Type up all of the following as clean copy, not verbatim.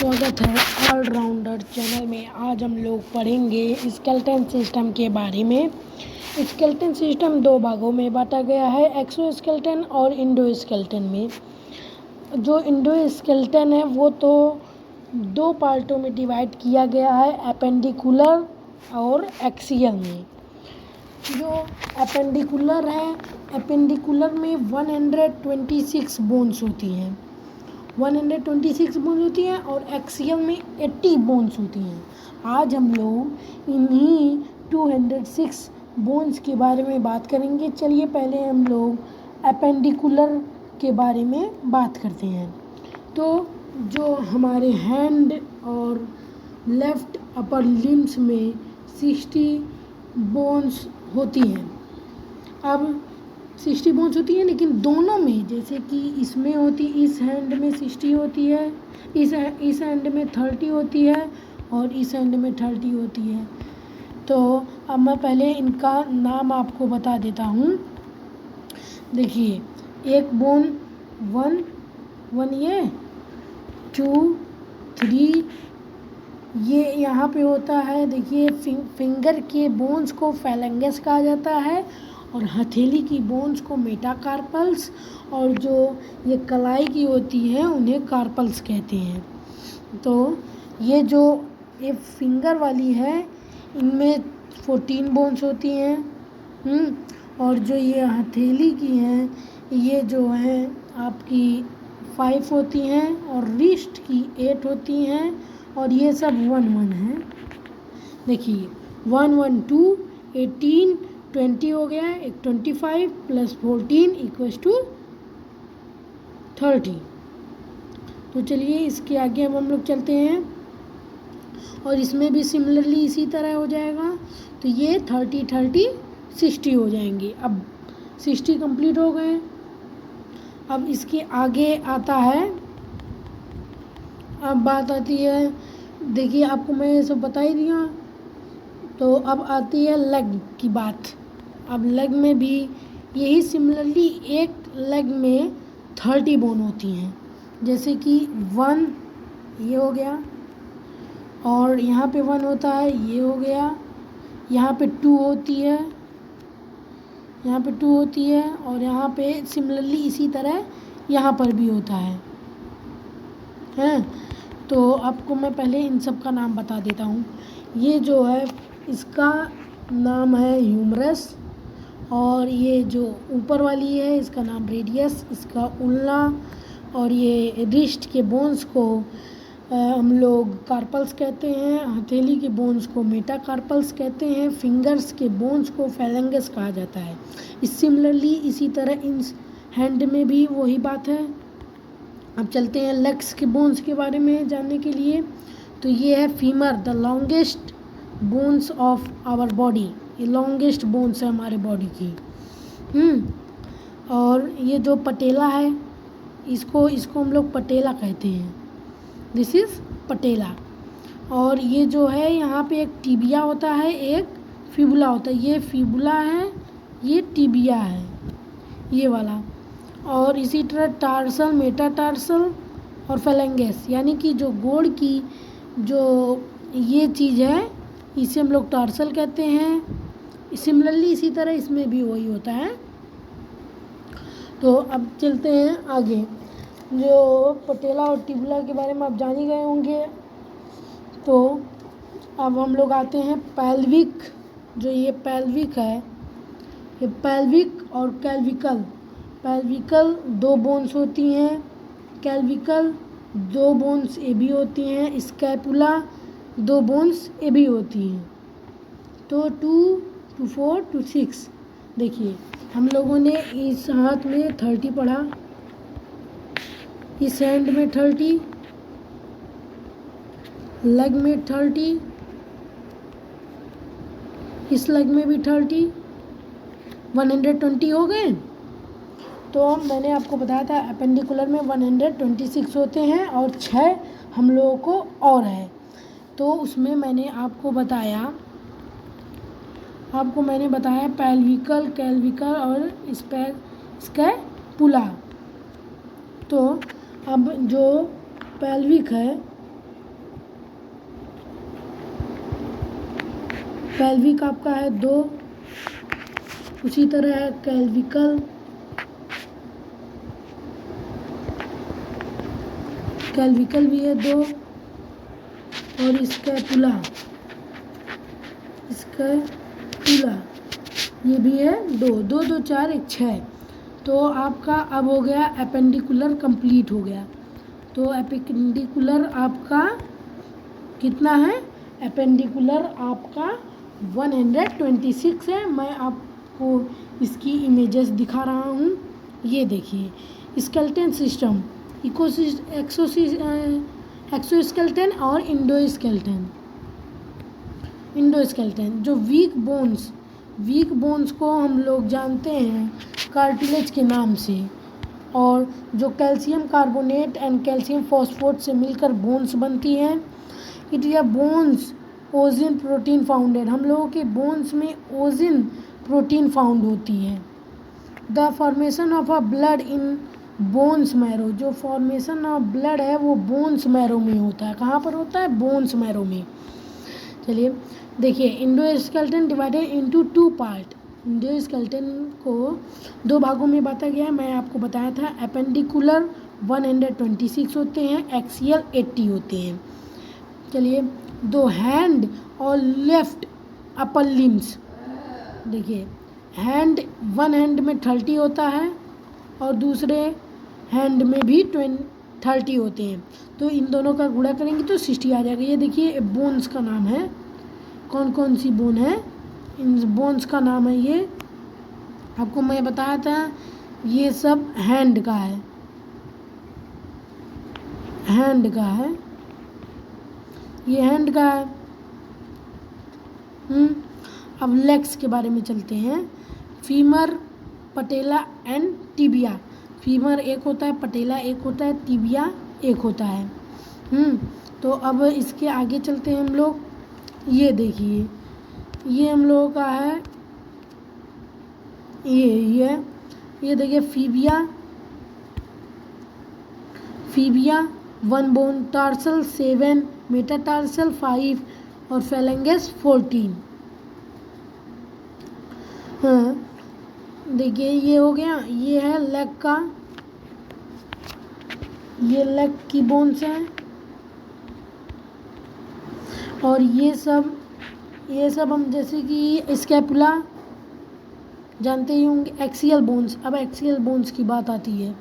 स्वागत है allrounder channel में। आज हम लोग पढ़ेंगे स्केलेटन सिस्टम के बारे में। स्केलेटन सिस्टम दो भागों में बांटा गया है, एक्सोस्केलेटन और इंडोस्केलेटन में। जो इंडोस्केलेटन है वो तो दो पार्टों में डिवाइड किया गया है, एपेंडिकुलर और एक्सियल में। जो एपेंडिकुलर है, एपेंडिकुलर में 126 बोन्स होती हैं, 126 बोन्स होती हैं और एक्सियल में 80 बोन्स होती हैं। आज हम लोग इन्हीं 206 बोन्स के बारे में बात करेंगे। चलिए पहले हम लोग एपेंडिकुलर के बारे में बात करते हैं। तो जो हमारे हैंड और लेफ्ट अपर लिम्स में 60 बोन्स होती हैं। अब 60 बोन्स होती है, लेकिन दोनों में, जैसे कि इसमें होती, इस हैंड में 60 होती है, इस हैंड में 30 होती है और इस हैंड में 30 होती है। तो अब मैं पहले इनका नाम आपको बता देता हूँ। देखिए, एक बोन 1 ये 2 3 ये यहाँ पे होता है। देखिए, फिंगर के बोन्स को फेलेंगस कहा जाता है और हथेली की बोन्स को मेटाकार्पल्स, और जो ये कलाई की होती है उन्हें कार्पल्स कहते हैं। तो ये जो ये फिंगर वाली है इनमें 14 बोन्स होती हैं, और जो ये हथेली की हैं ये जो है आपकी 5 होती हैं और रिस्ट की 8 होती हैं, और ये सब 1 है। देखिए 1 2 18 20 हो गया, एक 25 + 14 = 30। तो चलिए इसके आगे अब हम लोग चलते हैं, और इसमें भी सिमिलरली इसी तरह हो जाएगा। तो ये 30 30 60 हो जाएंगे। अब 60 कंप्लीट हो गए। अब इसके आगे आता है, अब बात आती है, देखिए आपको मैं ये सब बता ही दिया। तो अब आती है लेग की बात। अब लेग में भी यही सिमिलरली, एक लेग में 30 बोन होती हैं। जैसे कि 1 ये हो गया, और यहाँ पे 1 होता है, ये हो गया। यहाँ पे 2 होती है, यहाँ पे 2 होती है, और यहाँ पे सिमिलरली इसी तरह यहाँ पर भी होता है। तो आपको मैं पहले इन सब का नाम बता देता हूँ। ये जो है इसका नाम है ह्यूमरस, और ये जो ऊपर वाली है इसका नाम रेडियस, इसका उल्ना, और ये रिस्ट के बोन्स को हम लोग कार्पल्स कहते हैं, हथेली के बोन्स को मेटाकार्पल्स कहते हैं, फिंगर्स के बोन्स को फेलेंगस कहा जाता है। सिमिलरली इसी तरह इन हैंड में भी वही बात है। अब चलते हैं लेग्स के बोन्स के बारे में जानने के लिए। तो ये है femur, the longest bones of our body. ये लॉन्गेस्ट बोन्स है हमारे बॉडी की। और ये जो पटेला है, इसको हम लोग पटेला कहते हैं। दिस इज़ पटेला। और ये जो है यहाँ पे एक टिबिया होता है, एक फिबुला होता है। ये फिबुला है, ये टिबिया है, ये वाला। और इसी तरह टार्सल, मेटाटार्सल और फेलेंगस, यानी कि जो गोड़ की जो ये चीज़ है इसे हम लोग टार्सल कहते हैं। सिमिलरली इसी तरह इसमें भी वही होता है। तो अब चलते हैं आगे। जो पटेला और टिबुला के बारे में आप जान ही गए होंगे। तो अब हम लोग आते हैं पेल्विक। जो ये पेल्विक है, ये पेल्विक और कैल्विकल। पेल्विकल 2 बोन्स होती हैं, कैल्विकल 2 बोन्स ए भी होती हैं, स्कैपुला 2 बोन्स ए भी होती हैं। तो 2 to 4 to 6। देखिए हम लोगों ने इस हाथ में 30 पढ़ा, इस हैंड में 30, लेग में 30, इस लेग में भी 30, 120 हो गए। तो मैंने आपको बताया था एपेंडिकुलर में 126 होते हैं और 6 हम लोगों को और है। तो उसमें मैंने आपको बताया पेल्विकल, कैल्विकल और स्कैपुला। तो अब जो पेल्विक है पेल्विक आपका है 2, उसी तरह है कैल्विकल, कैल्विकल भी है 2, और स्कैपुला, स्कैपुला ये भी है 2, 2 2 4 1 6। तो आपका अब हो गया एपेंडिकुलर कंप्लीट हो गया। तो एपेंडिकुलर आपका कितना है? एपेंडिकुलर आपका 126 है। मैं आपको इसकी इमेजेस दिखा रहा हूँ। ये देखिए स्केलेटन सिस्टम, एक्सोस्केलेटन और इंडोस्केलेटन। इंडोस्केलेटन जो वीक बोन्स को हम लोग जानते हैं कार्टिलेज के नाम से, और जो calcium carbonate and calcium phosphate से मिलकर बोन्स बनती हैं। It is a bones ossein protein founded. हम लोगों के बोन्स में ओजिन प्रोटीन फाउंड होती है। The formation of a blood in bones marrow, जो फॉर्मेशन ऑफ ब्लड है वो बोन्स मैरो में होता है। कहाँ पर होता है? बोन्स मैरो में। चलिए देखिए, endoskeleton divided into 2 part. Endoskeleton को 2 भागों में बांटा गया है। मैं आपको बताया था एपेंडिकुलर 126 होते हैं, एक्सियल 80 होते हैं। चलिए 2 हैंड और लेफ्ट अपर लिम्स। देखिए हैंड, 1 हैंड में 30 होता है और दूसरे हैंड में भी 30 होते हैं। तो इन दोनों का गुणा करेंगे तो 60 आ जाएगा। ये देखिए बोन्स का नाम है, कौन कौन सी बोन है, इन बोन्स का नाम है। ये आपको मैं बताया था, ये सब हैंड का है, हैंड का है, ये हैंड का है। अब लेग्स के बारे में चलते हैं। Femur, patella and tibia. Femur एक होता है, पटेला एक होता है, टिबिया एक होता है। तो अब इसके आगे चलते हैं हम लोग। ये देखिए, ये हम लोगों का है, ये देखिए फीबिया 1 बोन, टार्सल 7, मेटाटार्सल 5 और फेलेंगस 14। हाँ देखिए ये हो गया, ये है लेग का, ये लेग की बोन्स हैं। और ये सब हम जैसे कि स्कैपुला जानते ही होंगे, एक्सियल बोन्स। अब एक्सियल बोन्स की बात आती है।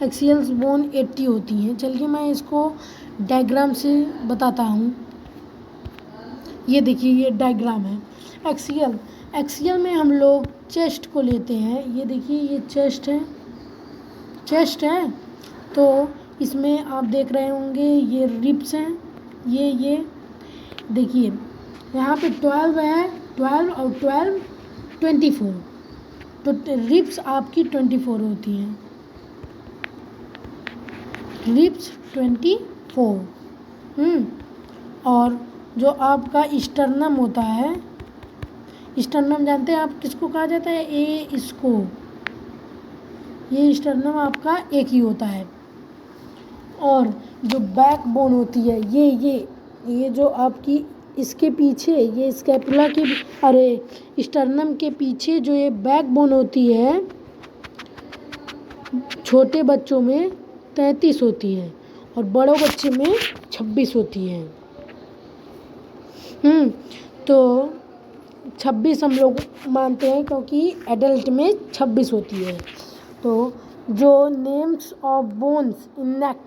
एक्सियल बोन 80 होती हैं। चलिए मैं इसको डायग्राम से बताता हूँ। ये देखिए ये डायग्राम है। एक्सियल में हम लोग चेस्ट को लेते हैं। ये देखिए ये चेस्ट है। तो इसमें आप देख रहे होंगे ये रिब्स हैं। ये देखिए यहाँ पे 12 है, 12 और 12 24। तो रिब्स आपकी 24 होती हैं, रिब्स 24। और जो आपका स्टर्नम होता है, स्टर्नम जानते हैं आप किसको कहा जाता है? इसको, ये स्टर्नम आपका एक ही होता है। और जो बैक बोन होती है, ये जो आपकी इसके पीछे, ये स्कैपुला के, अरे स्टर्नम के पीछे जो ये बैक बोन होती है, छोटे बच्चों में 33 होती है और बड़ों बच्चे में 26 होती है। तो 26 हम लोग मानते हैं क्योंकि एडल्ट में 26 होती है। तो जो नेम्स ऑफ बोन्स इन नेक,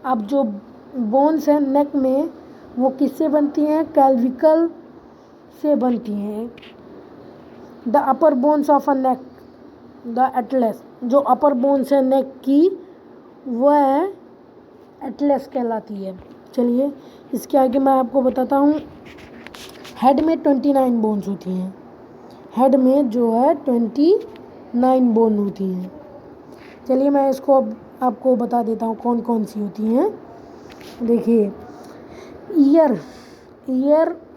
अब जो बोन्स हैं नेक में वो किससे बनती हैं? कैल्विकल से बनती हैं। The upper bones of a neck, the Atlas, जो अपर बोन्स है नेक की वह एटलस कहलाती है। चलिए इसके आगे मैं आपको बताता हूँ। हेड में 29 बोन्स होती हैं। हेड में जो है 29 बोन होती हैं। चलिए मैं इसको अब आपको बता देता हूँ कौन कौन सी होती हैं। देखिए ईयर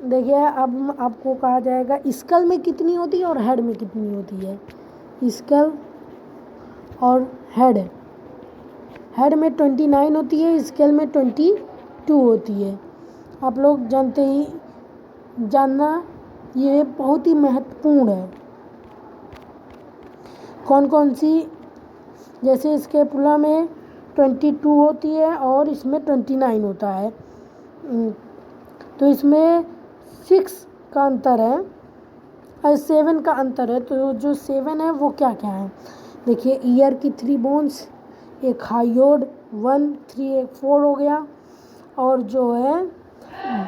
देखिए, अब आपको कहा जाएगा स्कल में कितनी होती है और हेड में कितनी होती है। स्कल और हेड में 29 होती है, स्कल में 22 होती है। आप लोग जानना ये बहुत ही महत्वपूर्ण है। कौन कौन सी, जैसे स्कैपुला में 22 होती है और इसमें 29 होता है, तो इसमें 6 का अंतर है और 7 का अंतर है। तो जो 7 है वो क्या क्या है, देखिए ईयर की 3 बोन्स, एक हाइयोड 1 3 एक 4 हो गया, और जो है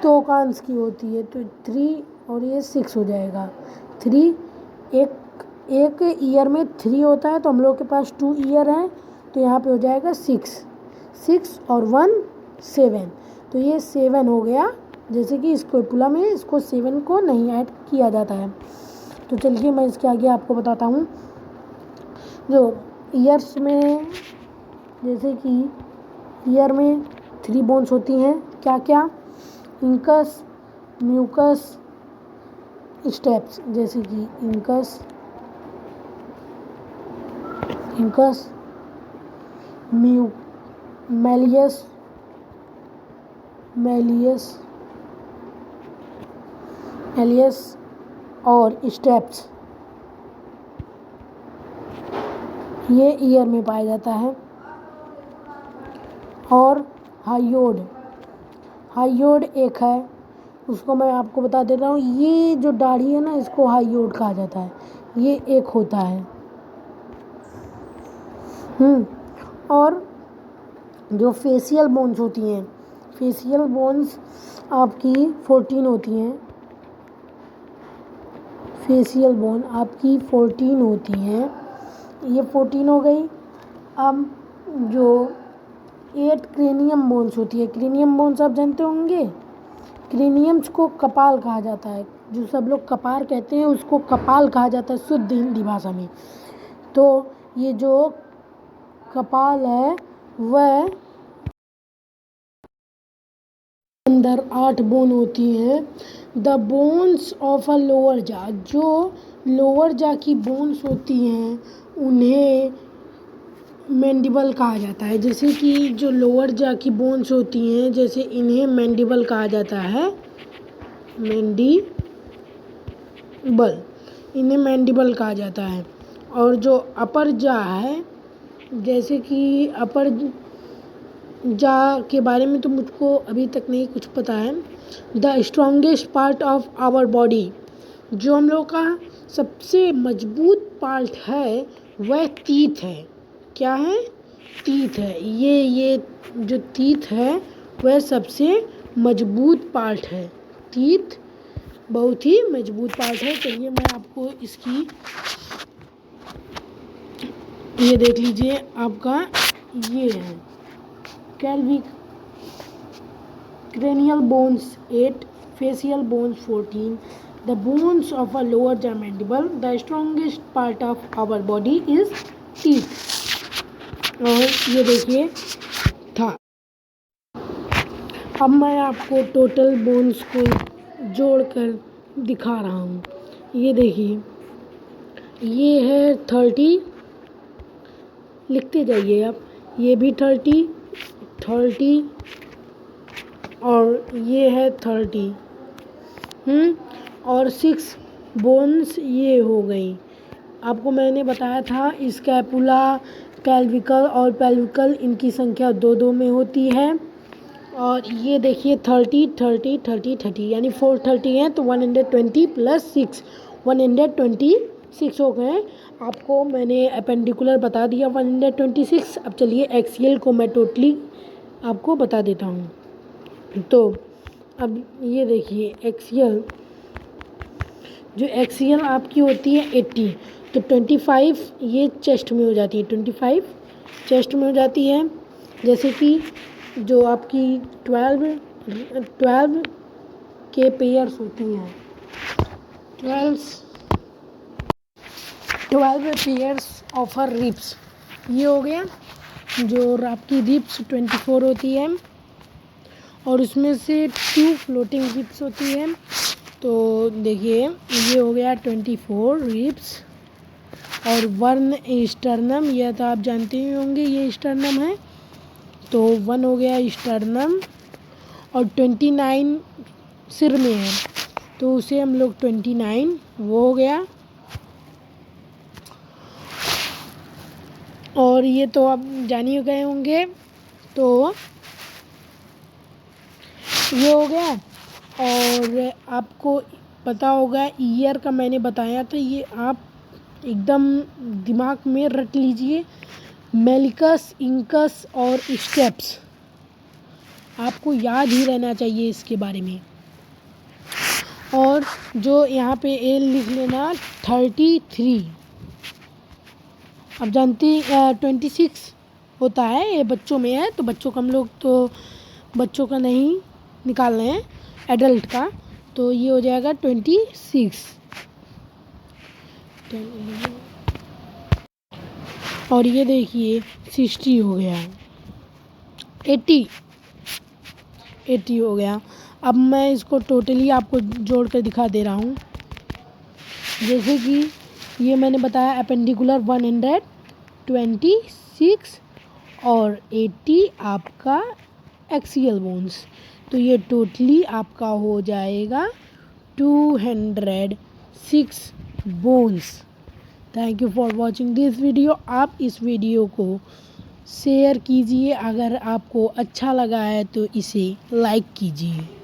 2 कांस की होती है तो 3 और ये 6 हो जाएगा। 3 एक ईयर में 3 होता है तो हम लोग के पास 2 ईयर है, तो यहाँ पे हो जाएगा 6 और 1 7, तो ये 7 हो गया। जैसे कि स्कैपुला में इसको 7 को नहीं ऐड किया जाता है। तो चलिए मैं इसके आगे आपको बताता हूँ। जो ईयर्स में, जैसे कि ईयर में 3 बोन्स होती हैं, क्या क्या, इंकस, म्यूकस, स्टेप्स, जैसे कि इंकस मैलियस और स्टेप्स, ये ईयर में पाया जाता है। और हाइयोड एक है, उसको मैं आपको बता देता हूँ। ये जो दाढ़ी है ना, इसको हाइयोड कहा जाता है, ये एक होता है। और जो फेशियल बोन्स होती हैं, फेशियल बोन्स आपकी 14 होती हैं, फेशियल बोन आपकी 14 होती हैं, ये 14 हो गई। अब जो 8 क्रेनियम बोन्स होती है, क्रेनियम बोन्स आप जानते होंगे, क्रेनियम्स को कपाल कहा जाता है, जो सब लोग कपार कहते हैं उसको कपाल कहा जाता है शुद्ध हिंदी भाषा में। तो ये जो कपाल है वह अंदर 8 बोन होती हैं। The bones of a lower जा, जो लोअर जा की बोन्स होती हैं उन्हें मैंडिबल कहा जाता है। जैसे कि जो लोअर जा की बोन्स होती हैं, जैसे इन्हें मैंडिबल कहा जाता है, इन्हें मैंडिबल कहा जाता है। और जो अपर जा है, जैसे कि अपर जा के बारे में तो मुझको अभी तक नहीं कुछ पता है। The strongest part of our body, जो हम लोग का सबसे मजबूत पार्ट है वह तीत है। क्या है? तीत है। ये जो तीत है वह सबसे मजबूत पार्ट है। तीत बहुत ही मजबूत पार्ट है। चलिए मैं आपको इसकी, ये देख लीजिए, आपका ये है कैल्विक cranial bones 8, facial bones 14, the bones of a lower jaw mandible, the strongest part of our body is teeth। और ये देखिए था। अब मैं आपको टोटल बोन्स को जोड़कर दिखा रहा हूँ। ये देखिए, ये है 30, लिखते जाइए आप, ये भी 30 और ये है 30, और 6 बोन्स ये हो गई। आपको मैंने बताया था स्कैपुला, कैल्विकल और पेल्विकल, इनकी संख्या 2-2 में होती है। और ये देखिए 30 यानी 430 हैं, तो 120 प्लस 6 126 हो गए। आपको मैंने अपेंडिकुलर बता दिया 126। अब चलिए एक्सियल को मैं टोटली आपको बता देता हूँ। तो अब ये देखिए एक्सियल, जो एक्सियल आपकी होती है 80, तो 25 ये चेस्ट में हो जाती है, 25 चेस्ट में हो जाती है। जैसे कि जो आपकी 12 के पेयर्स होती हैं, 12 पेयर्स ऑफ हर रिब्स, ये हो गया। जो आपकी रिब्स 24 होती है और उसमें से 2 फ्लोटिंग रिब्स होती है। तो देखिए ये हो गया 24 रिब्स। और 1 स्टर्नम, यह तो आप जानते ही होंगे, ये स्टर्नम है, तो 1 हो गया स्टर्नम। और 29 सिर में है, तो उसे हम लोग 29 वो हो गया। और ये तो आप जान ही गए होंगे, तो ये हो गया। और आपको पता होगा ईयर का मैंने बताया था, ये आप एकदम दिमाग में रट लीजिए। मेलिकस, इंकस और स्टेप्स आपको याद ही रहना चाहिए इसके बारे में। और जो यहाँ पे एल लिख लेना 33। अब जानती 26 होता है, ये बच्चों में है, तो बच्चों का हम लोग तो बच्चों का नहीं निकाल रहे हैं, एडल्ट का। तो ये हो जाएगा 26। और ये देखिए 60 हो गया, 80 हो गया। अब मैं इसको टोटली आपको जोड़ कर दिखा दे रहा हूँ। जैसे कि ये मैंने बताया एपेंडिकुलर 126 और 80 आपका एक्सियल बोन्स। तो ये टोटली आपका हो जाएगा 206 bones. Thank you for watching this video. आप इस वीडियो को शेयर कीजिए, अगर आपको अच्छा लगा है तो इसे लाइक कीजिए।